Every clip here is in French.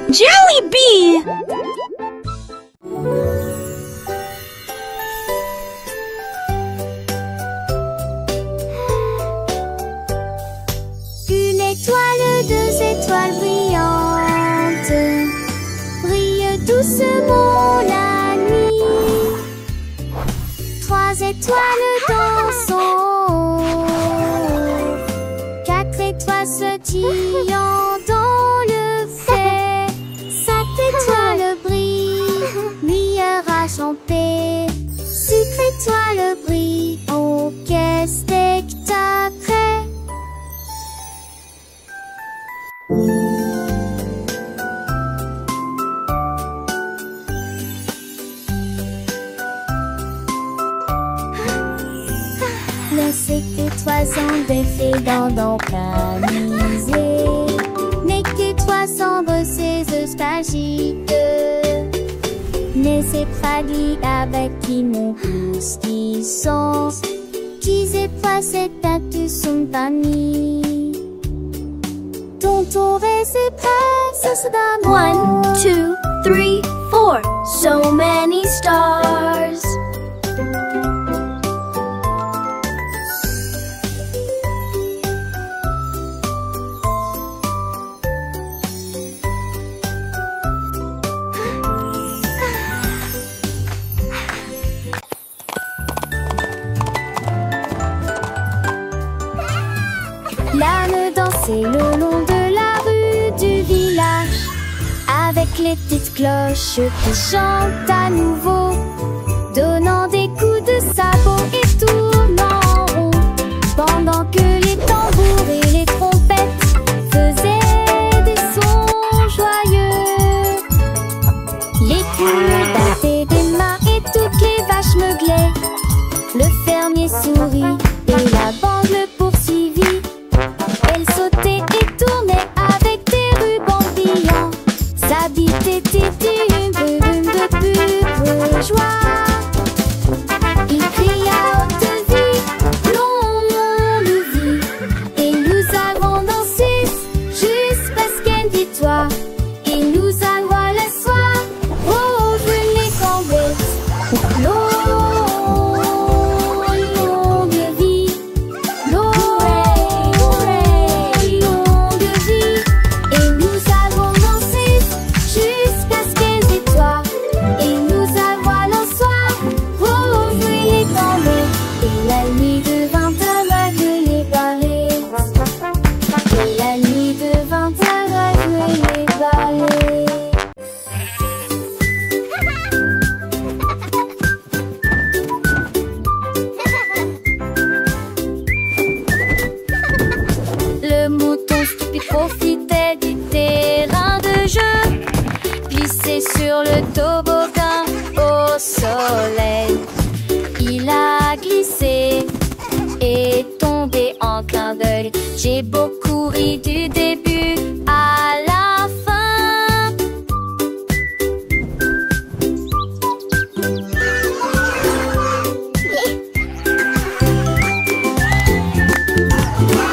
Jelly Bee! Une étoile, deux étoiles brillantes brillent doucement la nuit. Trois étoiles dans son haut, quatre étoiles sautillant dans le fait. Sept étoiles brillent, lumière enchantée. Six étoiles brillent, oh quel spectacle! Les cinq étoiles sont des filles dans camisées. N'est que toi sombre ces nostalgiques. Mais c'est fragile avec qui nous pousse qui sont. Qui c'est pas cette tête sont amis. Ton tour et ses princesses d'amour. 1, 2, 3, 4. So many stars. L'âme dansait le long de la rue du village, avec les petites cloches qui chantent à nouveau, donnant des coups de sabot et tournant en rond, pendant que les tambours et les trompettes faisaient des sons joyeux. Les poules battaient des mains et toutes les vaches meuglaient. Le fermier sourit et la bande le poursuivit. Elle sautait et tournait avec des rubans brillants. Sa vie était une brume de pure joie. Il cria à haute vie, longue vie. Et nous avons dansé jusqu'à ce qu'elle dit toi. Et nous allons le soir, oh, je les cambettes. Longue vie, longue vie. Et nous avons dansé jusqu'à ce qu'elle dit toi. Et nous allons le soir, oh, je les cambettes. Et la nuit devint aveugle les barrettes. Et la nuit devint aveugle les barrettes. Le mouton stupide profitait du terrain de jeu, glissé sur le toboggan au soleil. Il a glissé et tombé en clin d'œil. J'ai beaucoup ri du début à la fin.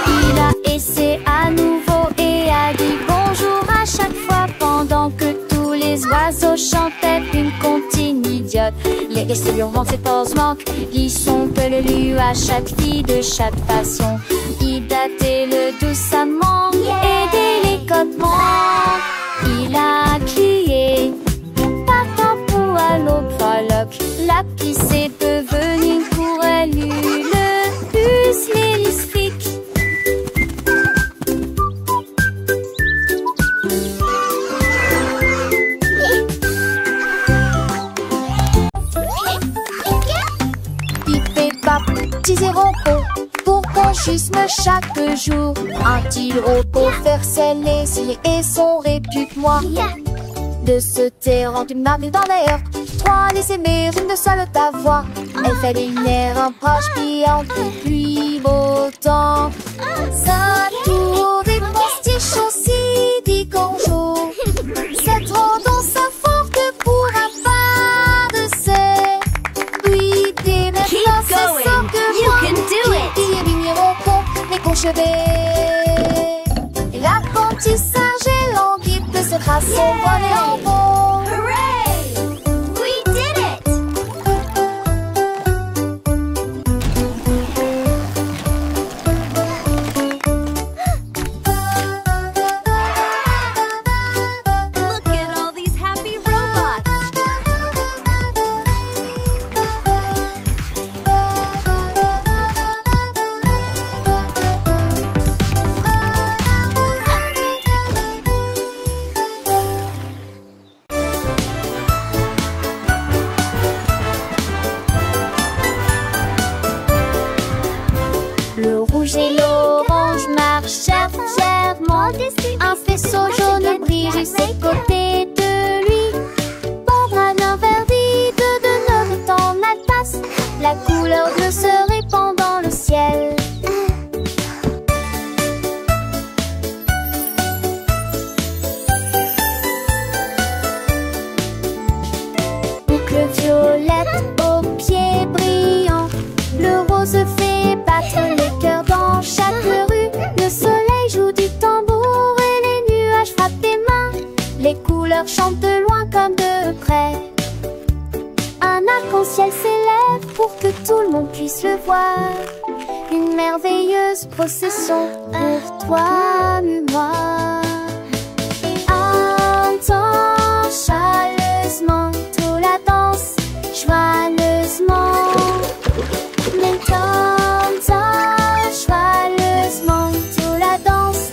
Il a essayé à nouveau et a dit bonjour à chaque fois, pendant que tous les oiseaux chantaient une comptine idiote. Les restes hurlant ses forces manquent, ils sont peu le lieu à chaque fille de chaque façon. Il datait le doucement et délicatement. Il a crié partant pour à l'aube frolique. La pisse est devenue pour elle une puce lyrique. Pip et pap, petits et repos, pour conchisme chaque jour. Un petit repos faire ses cils et son répute-moi. De se taire en une marque dans l'air. Trois laisser mes rimes de seule ta voix. Elle fait une air un proche pliant depuis beau temps. Sa tour des postiches aussi dit bonjour. C'est trop dans sa forte pour un pas de ses. Oui, des maintenant c'est ça que moi. Qui est vigneron con, mais qu'on chevet. L'apprentissage est languide de ce grâce au bon tambour. Hooray! We did it! Look at all these happy robots! Le rouge et l'orange marchèrent fièrement. Un faisceau jaune brille juste à côté de lui. Pambrana verdit de notre temps passe. La couleur bleue se répand dans le ciel. Boucle violette aux pieds brillants. Le rose fait battre les cœurs dans chaque rue. Le soleil joue du tambour et les nuages frappent des mains. Les couleurs chantent de loin comme de près. Un arc-en-ciel s'élève pour que tout le monde puisse le voir. Une merveilleuse procession pour toi et moi. Entends chaleureusement toute la danse, joyeusement. Joyeusement, toute la danse,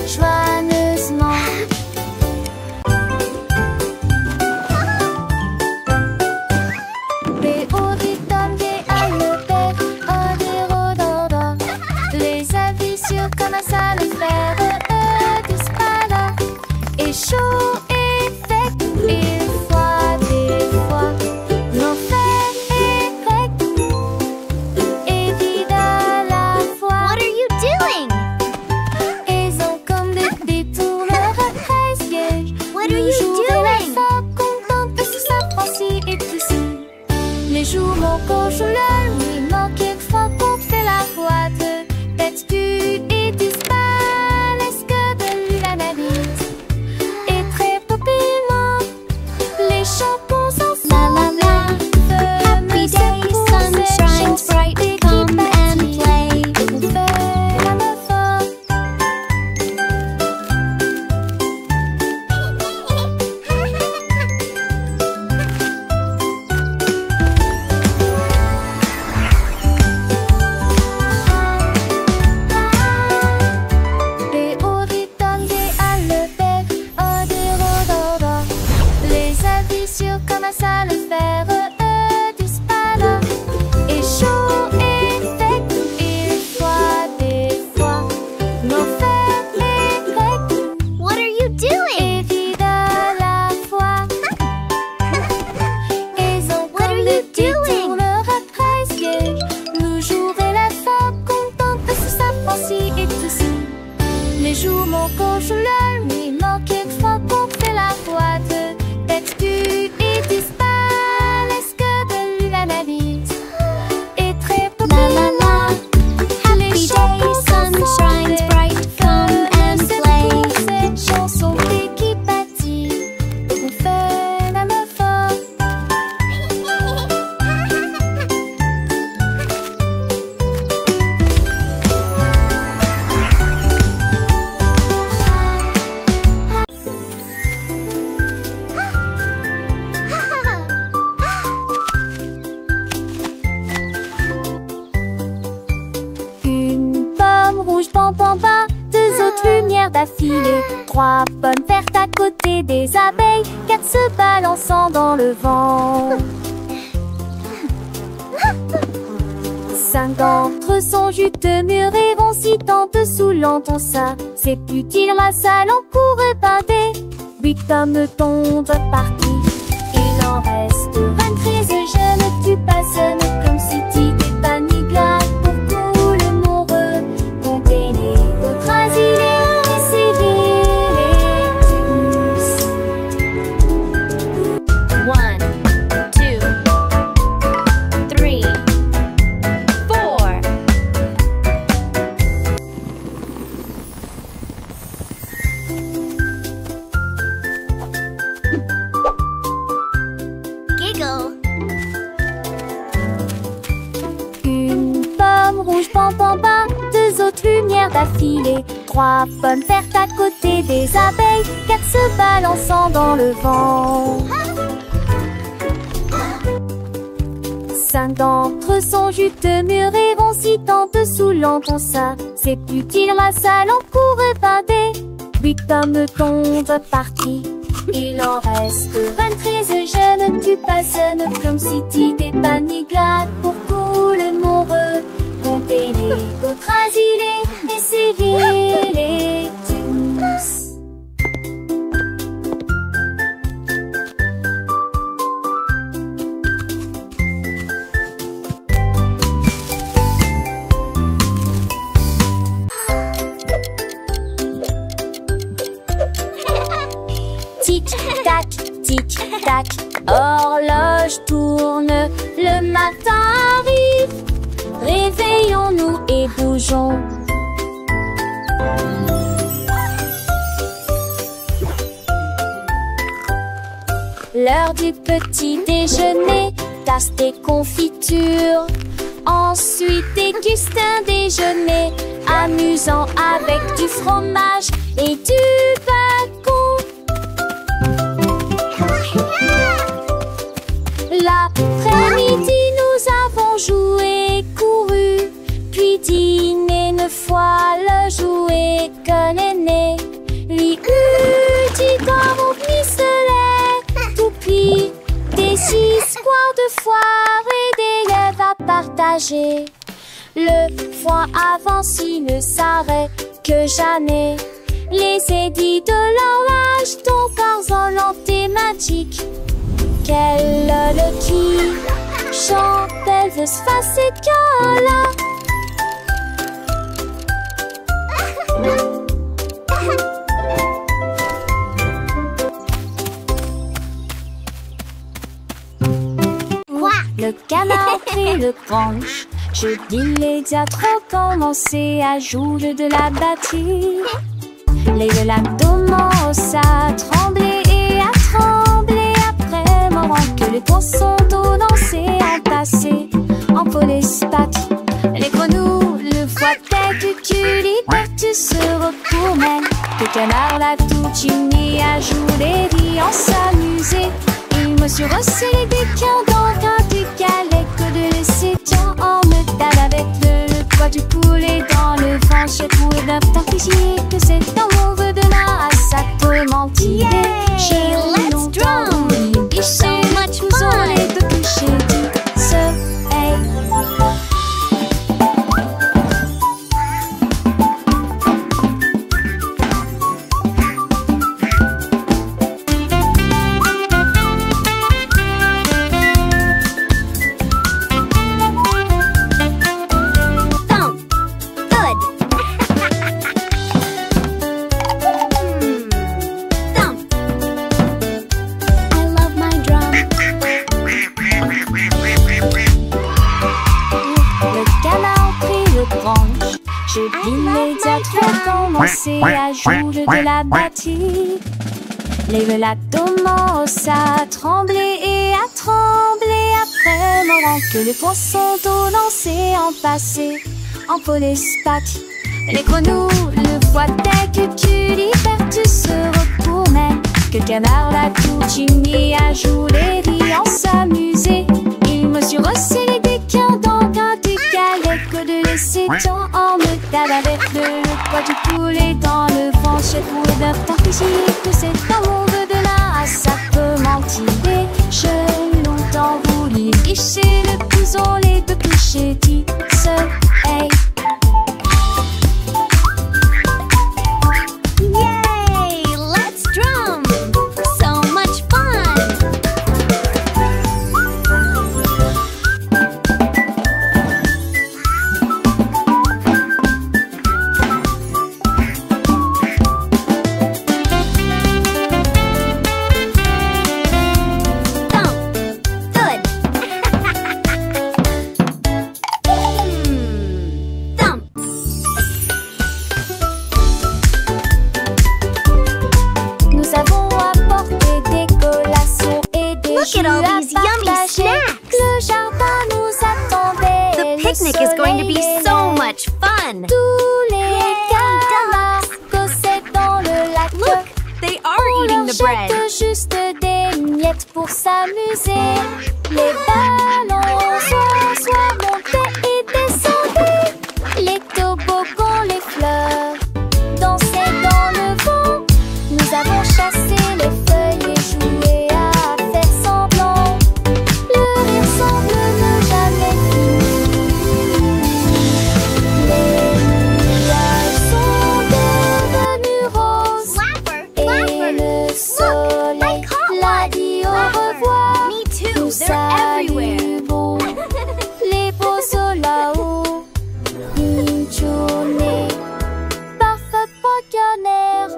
joyeusement. Les auditeurs des alpes, des rhododendrons. Les avis sur comment ça le faire, disparaît. Et chaud et sec, et froid des fois. L'enfer est grec. What are you doing? Ils ont comme des détourneurs presque. What are you doing? Contente que ça franchit et tout ça. Les jours mon coche le lui manque quelquefois qu'on fait la boîte. Tête-tu et disparaît. Est-ce que de lui la navire? Et très populaire, les chansons sont la la la. Happy day, sun shines bright, come and play. Les auditeurs des alpes, des rhododendrons. Les avis sur comment ça le faire, disparaît. Et chaud et sec, et froid des fois. L'enfer est grec. What are you doing? Et vide à la fois. Ils ont What are comme you des doing? détourneurs presque. Le jour et la femme contente parce que ça franchit et tout ça. Les jours mon coche le nuit manque quelquefois qu'on fait la boîte. Tête-tu et disparaît. Est-ce que de lui la navire? Et très La la la. Happy day, sun shines bright, come and play. Cette chanson qui bâtit, on fait la même forme. Une pomme rouge, bam bam bam, deux autres lumières d'affilée, trois pommes vertes à côté des abeilles, quatre se balançant dans le vent. Cinq d'entre eux sont juste mûrs et vont si tant dessous l'entend ça. C'est plus dire la salle en courrait bander. 8 hommes tombent partis, il en reste 23. Je ne tue pas seul comme si tu t'es pas ni glace pour tout le monde. Comptez les autres asilés et civils et tous. 1, 2, 3, 4. filet. 3 pommes vertes à côté des abeilles, 4 se balançant dans le vent. 5 d'entre eux sont juteux-mûrs et vont si en dessous l'entend ça. C'est plus qu'il rassale en cours et badé. 8 pommes tombent partis. Il en reste 23, je ne tue pas, ce ne comme city des paniques glades pour tout le monde. Comptez les autres asilés, essayez-les tous. Tic-tac, tic-tac, horloge tourne, le matin arrive. Réveillons-nous et bougeons. L'heure du petit déjeuner, tasse des confitures. Ensuite déguste un déjeuner amusant avec du fromage et du bacon. L'après-midi, nous avons joué, couru, puis dîné 9 fois le jouet que l'aîné lui eut dit dans mon pistolet. Toupie, des histoires de foire et des lèvres à partager. Le foin avance, il ne s'arrête que jamais. Les édits de l'horloge dont Tarzan thématique. Quelle le qui chante, elle veut se passer de là. Le canard prit le branche. Je dis les diatres ont commencé à jouer de la batterie. Les l'abdomen à trembler et à trembler après moment que les poissons d'eau dansaient entassés en polyspath. Les grenouilles, le foie tête du culipertus se retournent. Le canard la tout uni à jouer des en s'amuser. Il me suis resserré des quins dans un du galet que de laisser tiens en métal avec le poids du poulet dans le vent. J'ai trouvé d'un fichier que c'est dans mon vœu de là à sa tourmentille. Let's drum! It's so much fun! Je dis les diatres ont commencé à jouer de la batterie. Les l'abdomen à trembler et à trembler après moment que les poissons d'eau lancés en passé en polyspath. Les grenouilles, le foie tête du culipertus se retournaient. Que le canard la tout uni à jouer des en s'amuser. Il me suis resserré des quins dans un du galet que de laisser tant en métal avec le poids du poulet dans le vent. J'ai trouvé d'un fichier que c'est dans mon vœu de là à ça peut mentir. J'ai longtemps voulu licher le couson, les deux clichés dit ce hey. Yay! Let's drum! So much fun! Look at all these yummy snacks! Le jardin nous attendait. The picnic is going to be so much fun! Tous les eating the bread. Jette juste des miettes pour s'amuser. Les ballons soit montés et descendaient. Les toboggans, les fleurs dansaient dans le vent. Nous avons chassé les feuilles et joué à faire semblant. Le rire semble ne jamais finir. Les nuages sont devenus roses. Et le soleil l'a dit au revoir. Me too, Nous they're everywhere. saluons les beaux là-haut. Une journée parfaite pour Canner.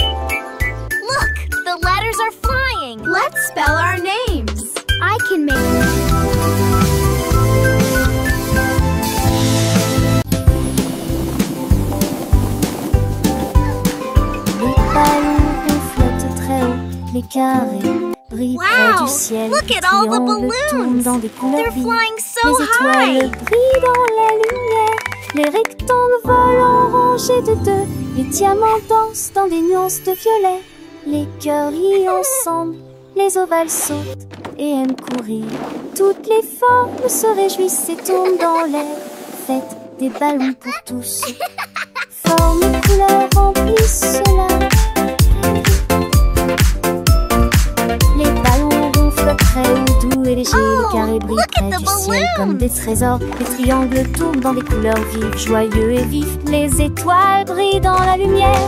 Look, the letters are flying. Let's spell our names. I can make Les ballons flottent très haut, les carrés brillent près Wow, du ciel. look Les at all the triangles tournent balloons. dans des couleurs They're vives. flying so Les étoiles high. brillent dans la lumière. Les rectangles volent en rangées de deux. Les diamants dansent dans des nuances de violet. Les cœurs rient ensemble. Les ovales sautent et aiment courir. Toutes les formes se réjouissent et tournent dans l'air. Faites des ballons pour tous. Formes et couleurs remplissent cela. Les ballons ronflent très haut, doux et légers. Oh, Les carrés brillent look at près the du ciel balloons. comme des trésors. Les triangles tournent dans des couleurs vives, joyeux et vifs. Les étoiles brillent dans la lumière,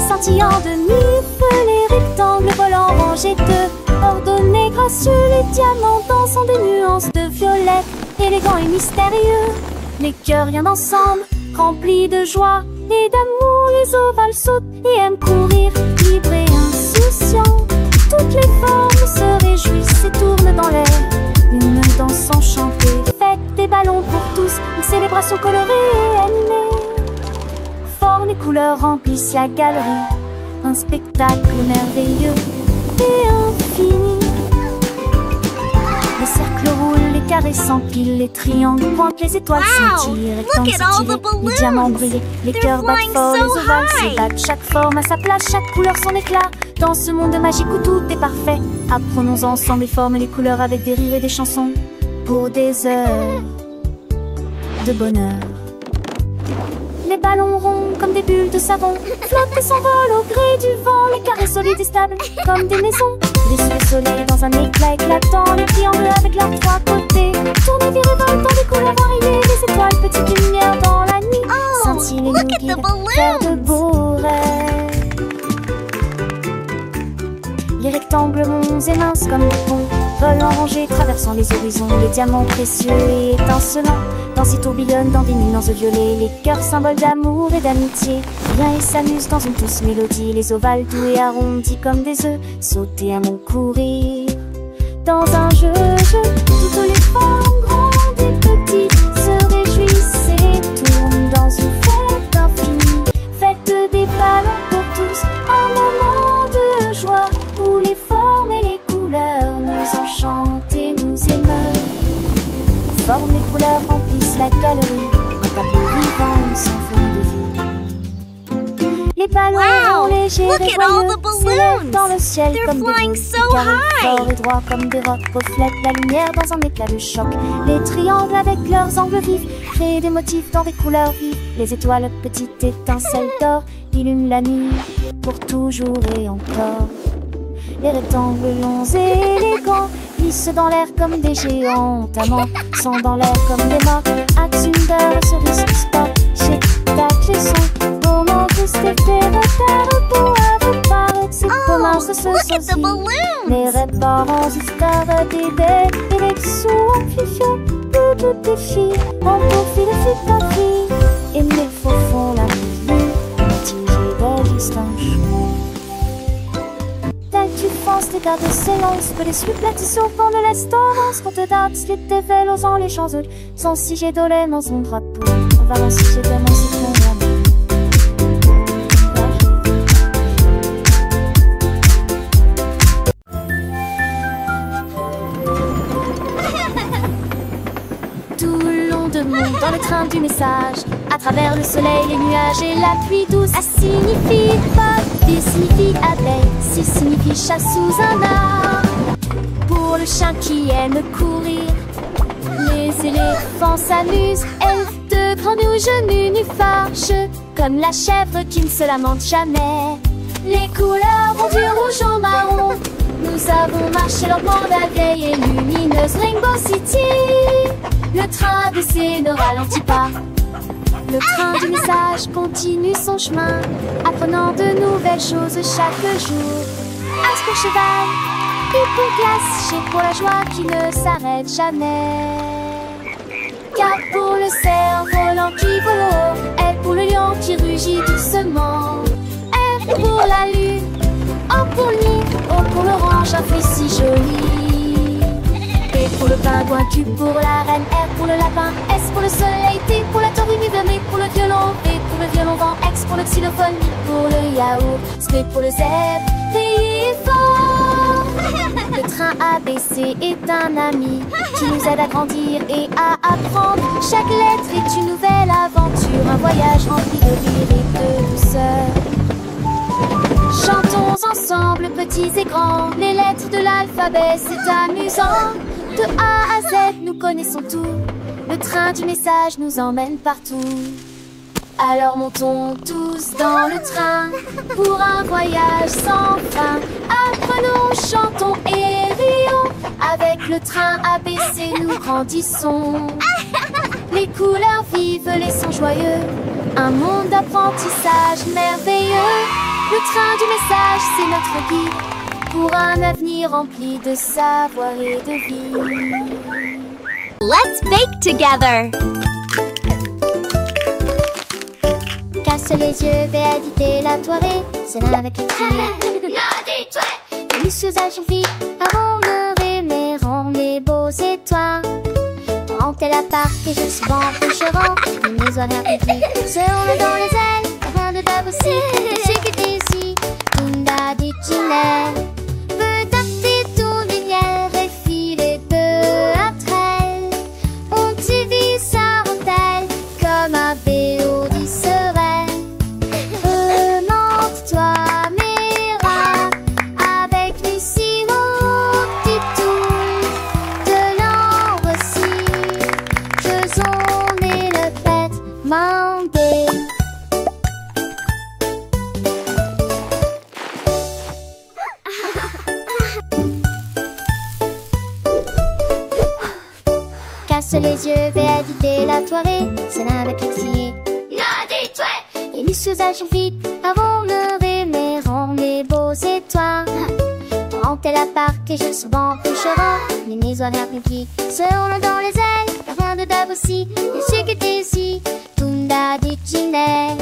scintillant de mille feux. Les rectangles volent en rangées de ordonnés, gracieux. Les diamants dansent en des nuances de violet, élégants et mystérieux. Les cœurs viennent ensemble, remplis de joie et d'amour. Les ovales sautent et aiment courir, libres et insouciants. Toutes les formes se réjouissent et tournent dans l'air. Une danse enchantée, faites des ballons pour tous. Une célébration colorée et animée. Formes et couleurs remplissent la galerie. Un spectacle merveilleux et infini. Les cercles roulent, les carrés s'empilent, les triangles pointent, les étoiles Wow, scintillent, les look rectangles at all the s'étirent, balloons. les diamants brillent, les They're cœurs battent flying fort, so les ovales high. s'ébattent, chaque forme à sa place, chaque couleur son éclat. Dans ce monde magique où tout est parfait, apprenons ensemble les formes et les couleurs avec des rires et des chansons pour des heures de bonheur. Les ballons ronds comme des bulles de savon flottent et s'envolent au gré du vent. Les carrés solides et stables comme des maisons. Les sous soleil dans un éclat éclatant. Les triangles avec leurs trois côtés tournent et virevoltent dans des couleurs variées. Les étoiles, petites lumières dans la nuit, Oh, scintillent et nous look at the guident vers de balloons. beaux rêves. Les rectangles ronds et minces comme des ponts volent en rangées, traversant les horizons. Les diamants précieux et étincelants dansent et tourbillonnent dans des nuances de violet. Les cœurs symboles d'amour et d'amitié viennent et s'amusent dans une douce mélodie. Les ovales doux et arrondis comme des œufs sautent et aiment courir dans un jeu. Toutes les formes grandes et petites se réjouissent et tournent dans une fête infinie. Faites des ballons pour tous, un moment de joie où les formes et les couleurs nous enchantent et nous émeuvent. Formes et couleurs remplissent la galerie, un tableau vivant sans fond de vie. Les ballons Wow, légers look et at all joyeux the s'élèvent balloons. dans le ciel They're comme des flying boules. so Les carrés high. forts et droits comme des rocs reflètent la lumière dans un éclat de choc. Les triangles avec leurs angles vifs créent des motifs dans des couleurs vives. Les étoiles, petites étincelles d'or, illuminent la nuit pour toujours et encore. Les rectangles longs et élégants glissent dans l'air comme des géants amants, sont dans l'air comme des morts. Axunder, cerise, sport, chez tac, les sons, moment tous tes repères pour avec par c'est comment ça se Look at the saucisse. balloons. Les réparants, histoires d'idées, et les sous en fifio, tout tes filles, en profil de ta fille. Et mes faux font la vie, tigé d'existence. Tu penses tes gardes s'élancent, que les suppletitions au fond de l'estorance, qu'on te date, les dévèles osant les champs sans si j'ai dolé dans son drapeau. On va en si j'ai vraiment si ton amour. le train du message. À travers le soleil, les nuages et la pluie douce. A signifie pop, B signifie abeille, C signifie chat sous un arbre. Pour le chien qui aime courir, les éléphants s'amusent. F de grand nouge, nunufarge, comme la chèvre qui ne se lamente jamais. Les couleurs vont du rouge au marron. Nous avons marché lentement la vieille et lumineuse Rainbow City. Le train baissé ne ralentit pas. Le train du message continue son chemin, apprenant de nouvelles choses chaque jour. As pour cheval, U pour glace, G pour la joie qui ne s'arrête jamais. K pour le cerf-volant qui vole haut, L pour le lion qui rugit doucement. R pour la lune, O pour le nid, O pour l'orange, un fruit si joli. P pour le pingouin, Q pour la reine, R pour le lapin, S pour le soleil, T pour la tortue, M pour le violon, V pour le violon-vent, X pour le xylophone, I pour le yaourt, S pour le zèbre, T fort. Le train ABC est un ami qui nous aide à grandir et à apprendre. Chaque lettre est une nouvelle aventure, un voyage rempli de rire et de douceur. Chantons ensemble, petits et grands, les lettres de l'alphabet, c'est amusant. De A à Z, nous connaissons tout. Le train du message nous emmène partout. Alors montons tous dans le train pour un voyage sans fin. Apprenons, chantons et rions. Avec le train ABC, nous grandissons. Les couleurs vives, les sons joyeux, un monde d'apprentissage merveilleux. Le train du message, c'est notre guide pour un avenir rempli de savoir et de vie. Let's bake together. Casse les yeux, véalité la toirée, c'est là avec les filles. Les usages vite, avant de rêver, rend les beaux étoiles. Rentez la part et je suis bon coucherant. Les maisons appétit, se roulent dans les ailes, rien de table aussi. C'est que t'es ici, Tunda dit Ginelle. Peut tâter ton lumière et filer peu après elle. On t'y vit sa rondelle comme un béo dit sereine. Remonte-toi, Mira, avec Lucie au petit tour de l'ambre aussi. Faisons et le fête mandé. Casse les yeux, véalité la toirée, c'est là avec les filles. Et les usages vite, avant le rêver, rend les beaux étoiles. Rentez la part et je suis bon coucherant. Les maisons appétit, se roulent dans les ailes, rien de dab aussi. Et ce que t'es ici, Tunda dit Ginelle.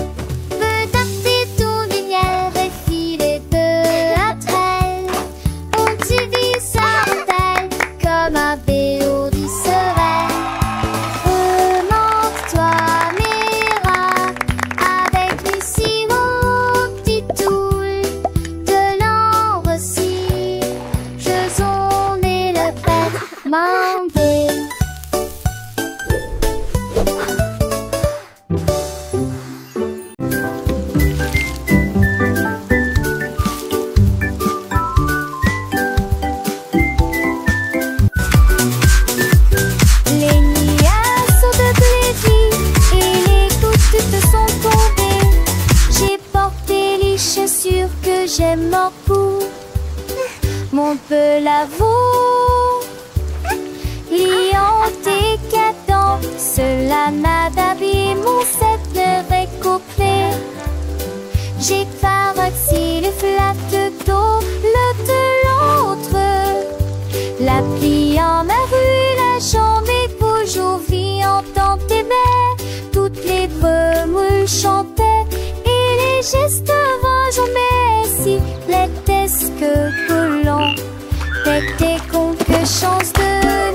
Peut tâter ton lumière et filer peu après elle. On t'y vit sa rondelle comme un béo dit sereine. Remonte-toi, Mira, avec Lucie au petit tour de l'ambre aussi. Faisons et le fête mandé. Les nuages sont de plaisir et les gouttes te sont tombées. J'ai porté les chaussures que j'aime beaucoup. Mon peu l'avoue, liant et cadent, cela m'a d'habillé mon set de récoupé. J'ai carrossé le flatte d'eau, le de l'autre. La pluie en ma rue, la jambe et toujours entend tes baies. Toutes les remoules chantaient et les gestes j'en si l'étesque collant. T'étais con que chance de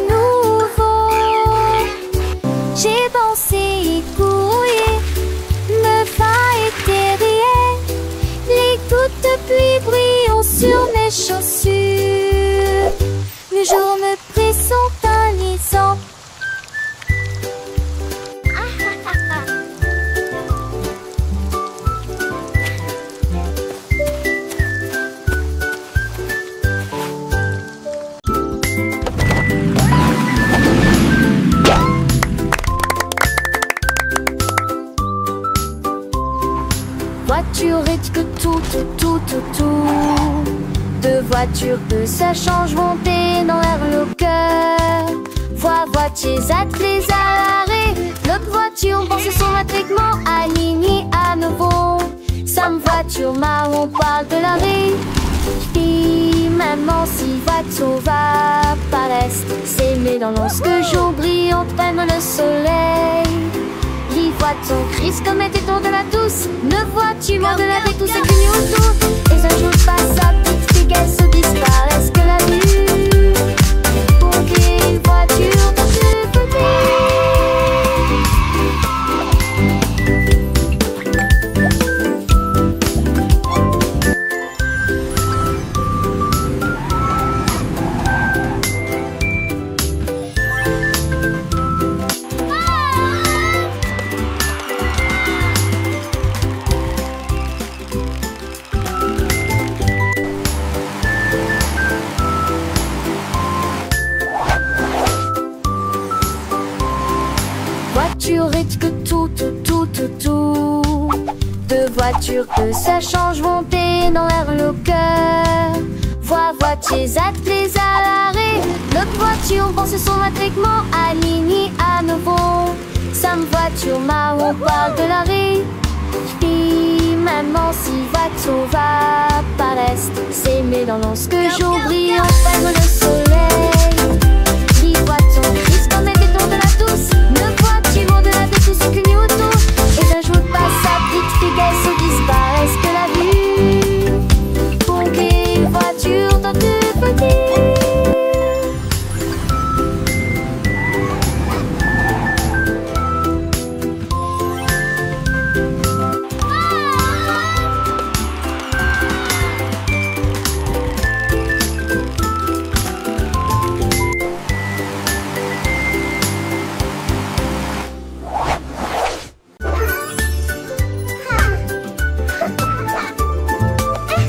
nouveau. J'ai pensé y courir, me faillir et les gouttes de pluie brillent sur mes chaussures. Le jour me pressent un lisant. vite que tout. Deux voitures peu s'échangent, monter dans leur locker. Voitiers attelés à l'arrêt. L'autre voiture pense son attriquement aligné à nouveau. Sam voiture marron parle de l'arrêt. Puis maman si voiture va par l'est. S'aimer dans lorsque jour brille, on prenne le soleil. Les voitures crisent comme était tour de la douce. Ne vois-tu de la vie, tout ce qui nous autour. Et un jour passe à petite fille qu'elle se disparaisse que la vue. Pour qu'une voiture dans ce côté. Que tout. Deux voitures que ça change, monter dans leur locker. Voitiers attelés à l'arrêt. L'autre voiture pense son attriquement aligné à nouveau. Sam voiture marron parle de l'arrêt. Puis maman si voiture va par l'est. S'aimer dans lorsque jour brille, on prenne le soleil. Les voitures crisent comme des tours de la douce. Ne vois-tu de la vie tout ce que nous autour. Et un jour passe à petite fille qu'elle se disparaisse que la vue. Pour qu'une voiture dans deux petits.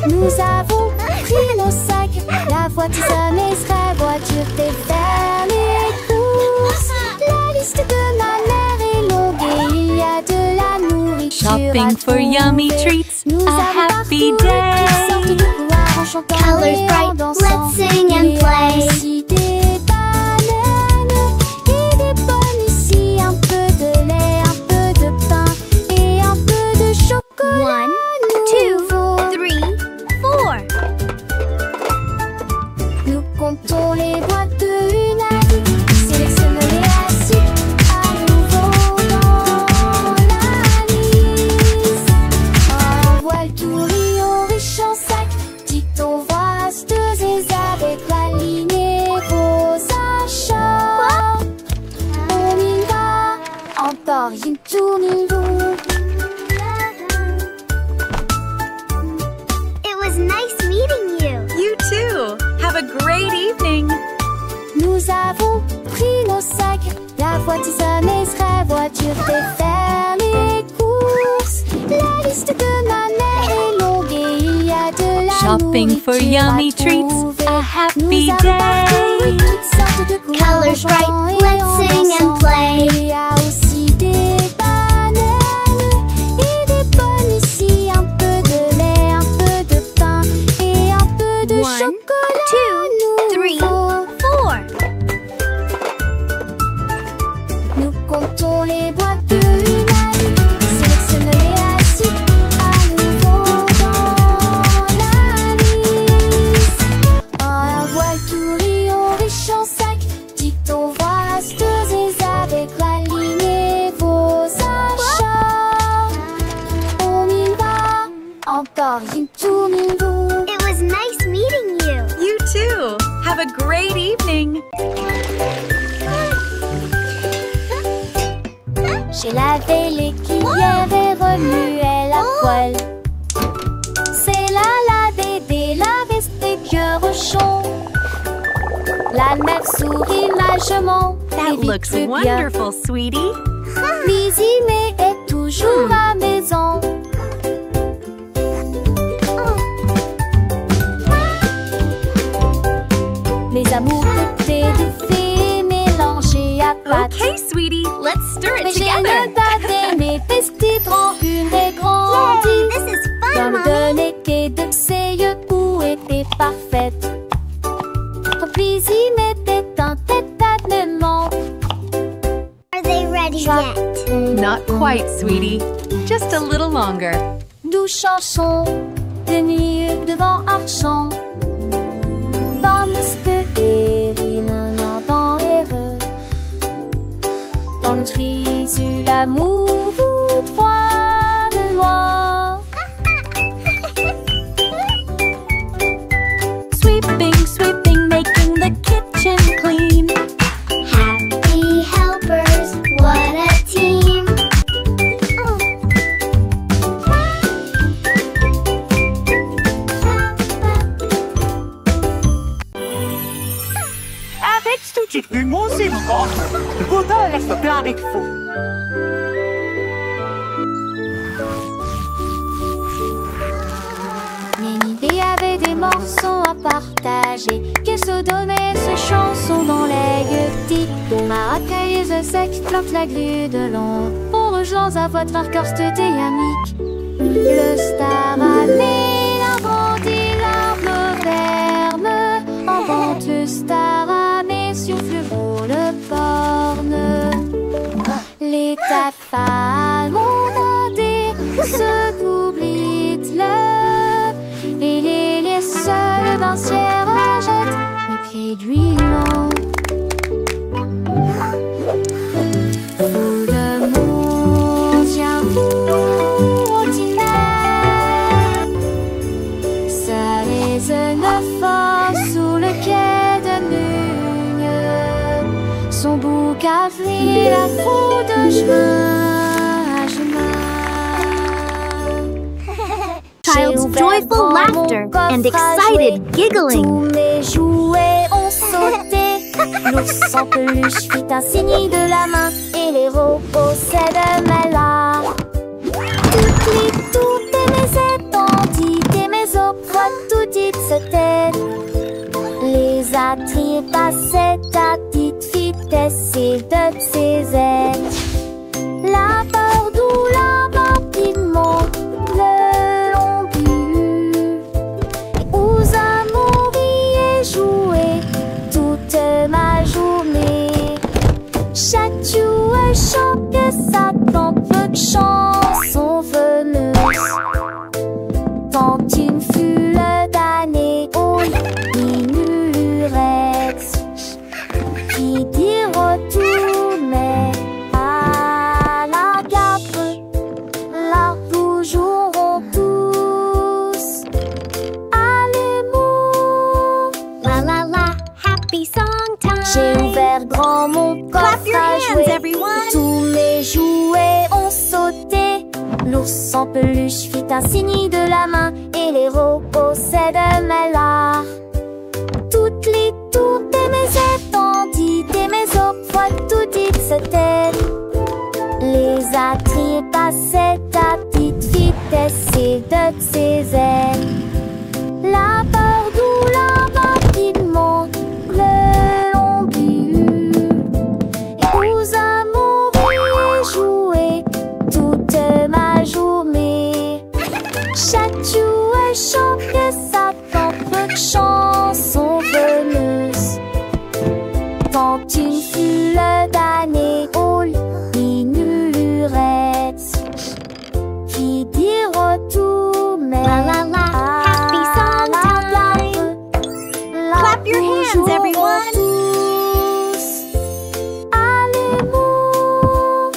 Nous avons pris nos sacs, la voiture sonnée serait voiture des faire les courses. La liste de ma mère est longue et il y a de la nourriture. Shopping for yummy treats, a happy day. Colors bright, let's sing and play. Aussi des bananes et des pommes ici, un peu de lait, un peu de pain et un peu de chocolat. 1, 2, 3, 4. Nous comptons les boîtes de une à une. Sélectionnons-les assis à nouveau dans la liste. Envoie tout riz riche en sac. Dites aux voiteuses avec aligner vos achats. On y va, encore une tournure. It was nice meeting you. You too. Have a great evening. Nous avons pris nos sacs. La voiture sonnée serait voiture fait faire les courses. La liste de ma mère est longue et il y a de la Shopping for nourriture yummy à treats, trouver. a happy Nous avons parcouru day. toutes sortes de couleurs Colors bright, en chantant et let's en sing and dansant. play. Il y a aussi des bananes et des pommes ici, un peu de lait, un peu de pain et un peu de 1, chocolat. 2, 3, nouveau. 4. Nous comptons les boîtes de une à une. Sélectionnons-les assis à nouveau dans la liste. Un voile tout riz riche en sac. Dites aux voiteuses et avec la lignée vos achats. On y va, encore une tournure. It was nice meeting you. You too. Have a great evening. J'ai lavé les cuillères et remué la poêle. C'est la bébé, la veste des cochons. La mère sourit magement. That looks wonderful, sweetie. Cuisiner est toujours à maison. Les amours étaient des fées mélangées à pâte. Okay, sweetie, let's stir Mais it j'ai together. ne pas aimé, tester en une et grandie. This is fun, Dans le Mom. quite, sweetie. Just a little longer. Douce chanson de nuit devant Archamp. Bonnes pérines n'entend heureux. Dans le tri sur l'amour vous trois de loin. Sweeping, sweeping, making the kitchen clean. Happy helpers, what a team. Avec ce petit mon c'est bon. Pourtant, elle se plaint avec fou. Nénidée avait des morceaux à partager, qu'elle se donnait ses chansons dans les gueutis. Maracaille et sec plante la grue de long. Pour rejoindre à votre marqueur c'était Yannick. Le star a mis la grandi l'arbre ferme. En vente star a mis souffle pour le porne. Les taffales ont demandé ce qu'oublie le. Et les seuls d'un ciel rejettent les pieds d'huilant. Fou de monde, tiens vous ordinaire. Ça résonne fort sous le quai de Mugne. Son bouc a pris la foule de chemin à chemin. Child's joyful laughter and excited giggling. Tous mes jouets ont sauté. L'ours en peluche fit un signe de la main et les robots s'aident là. Toutes mes étendues et mes opres, tout dites se tête. Les attraits passaient à petite vitesse et de ses ailes. La peur d'où la rapidement le long but. Aux amours y est joué toute ma journée. Chaque jouet chante que ça tente peu de chansons veneuses. Tant une foule d'années au ignorex qui dit retourner à la gape. Là vous joueront tous à l'amour. La la la, happy song time. J'ai ouvert grand mon coffre Clap your à hands, jouer. everyone. Tous mes jouets ont sauté. L'ours en peluche fit un signe de la main et les robots s'aident là. Toutes les mes étendues et mes opres, tout dites se tête. Les attraits passaient à petite vitesse et de ses ailes. La peur d'où la rapidement le long but. Et aux amours y joué toute ma journée. Chaque jouet chante que ça tente peu de chansons veneuses. Tant une foule d'années au ignorette qui dit retourner La la la, happy song time. Clap your hands, everyone. Tous à l'amour.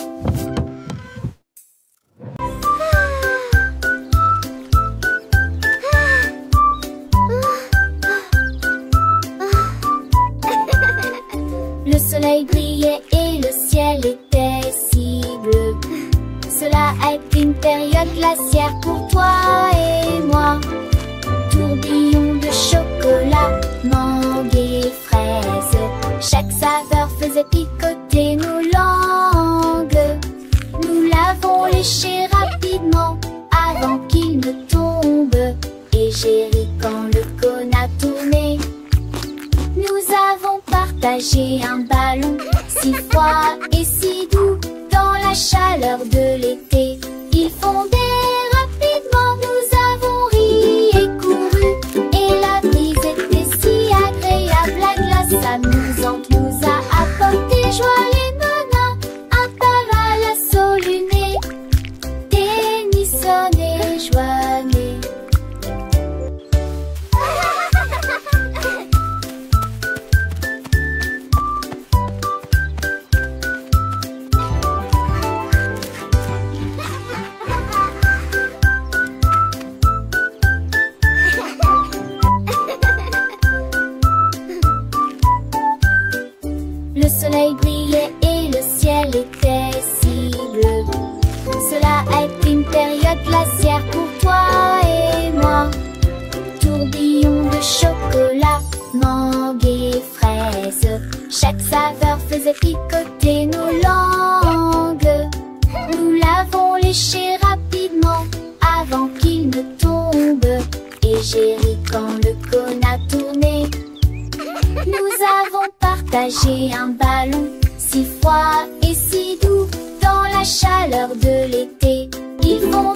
Le soleil brillait et le ciel était si bleu. Cela a été une période glaciaire pour toi et moi. Tourbillon de chocolat, mangue et fraises. Chaque saveur faisait picoter nos langues. Nous l'avons léché rapidement avant qu'il ne tombe. Et j'ai ri quand le cône a tourné. Nous avons partagé un ballon si froid et si doux dans la chaleur de l'été. Il fondait rapidement, nous avons ri et couru. Et la brise était si agréable, la glace amusante nous a apporté joie et nana. Un tabac à la sol luné. tourbillon de chocolat, mangue et fraise. Chaque saveur faisait picoter nos langues. Nous l'avons léché rapidement avant qu'il ne tombe. Et j'ai ri quand le cône a tourné. Nous avons partagé un ballon si froid et si doux dans la chaleur de l'été. Ils vont